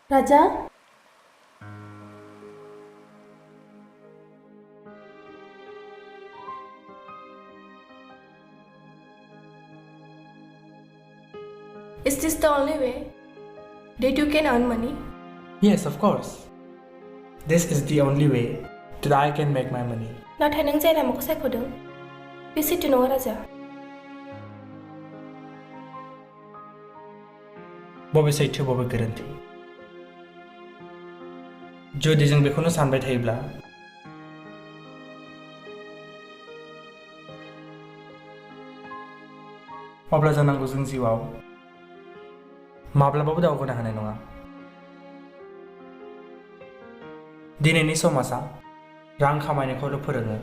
Raja? Is this the only way that you can earn money? Yes, of course. This is the only way that I can make my money. नाथाय नों जाय लामाखौ सायख'दों बे सैथो नङा राजा बबे सैथो बबे गोरोन्थि जुदि जों बेखौनो सानबाय थायोब्ला अब्ला जानांगौ जों जिउआव माब्लाबाबो दावगानो हानाय नङा दिनैनि समाजा रां खामायनायखौल' फोरोङो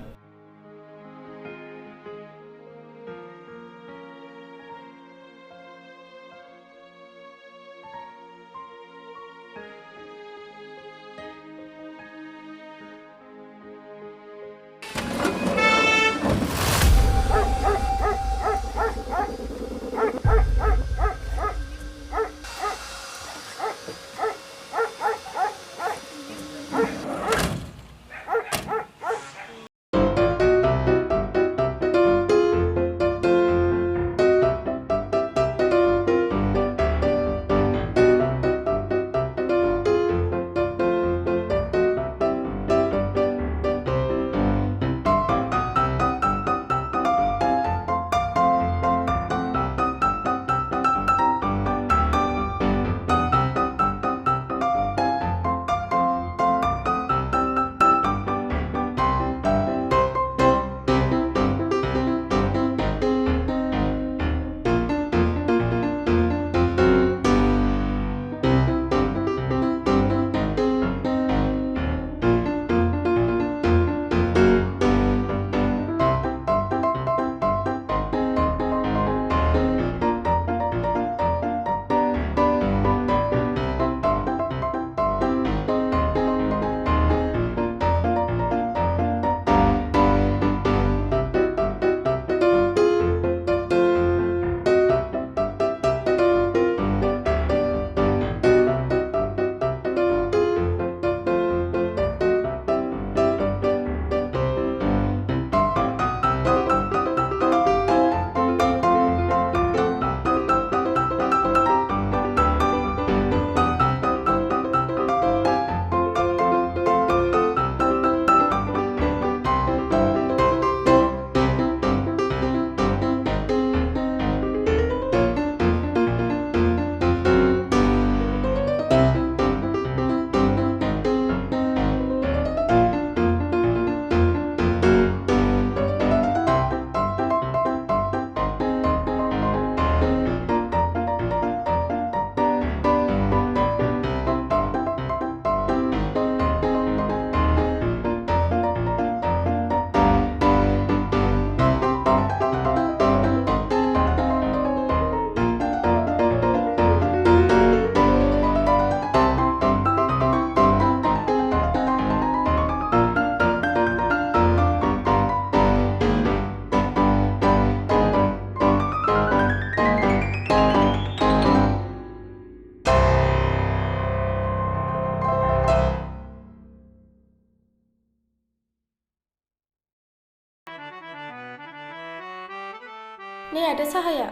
Ini ada cahaya.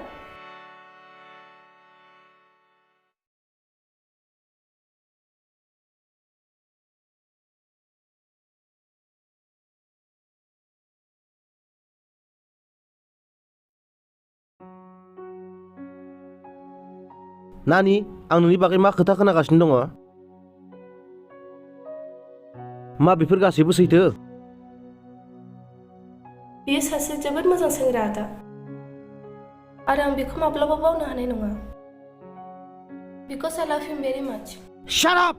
Nani, आं नोंनि बागै मा खोथा खोनागासिनो दङ? मा बेफोर गासैबो सैथो? बियो सासे जोबोद मोजां सेंग्रा आदा आरो आं बेखौ माब्लाबा बावनो हानाय नङा because I love him very much. Shut up!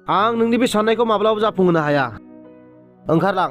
आं नोंनि बे साननायखौ माब्लाबा जाफुंहोनो हाया। ओंखारलां।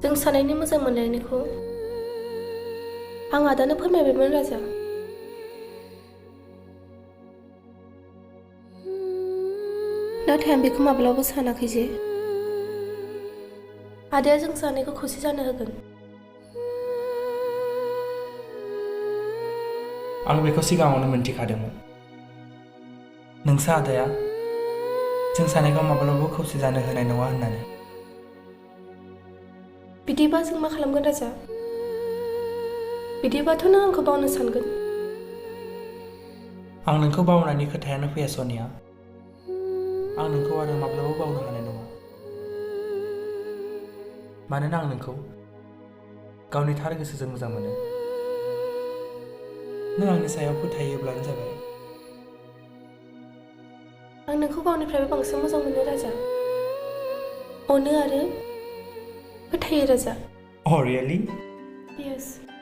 जों सानैनि मोजां मोनलायनायखौ आं आदानो फोरमायबायमोन राजा। नाथाय आं बेखौ माब्लाबाबो सानाखै जे आदाया जों सानैखौ खौसे जानो होगोन। आं बेखौ सिगाङावनो मोनथिखादोंमोन। नोंसा आदाया जों सानैखौ माब्लाबाबो खौसे जानो होनाय नङा होननानै। बिदिबा जों मा खालामगोन राजा? बिदिबाथ' नों आंखौ बावनो सानगोन। आं नोंखौ बावनायनि खोथायानो फैया सनिया। आं नोंखौ आरो माब्लाबाबो बावनो हानाय नङा। मानोना आं नोंखौ गावनि थार गोसोजों मोजां मोनो। नों आंनि सायाव फोथायोब्लानो जाबाय। आं नोंखौ गावनिफ्रायबो बांसिन मोजां मोनो राजा। अनो आरो फोथायो राजा। Oh, really? Yes.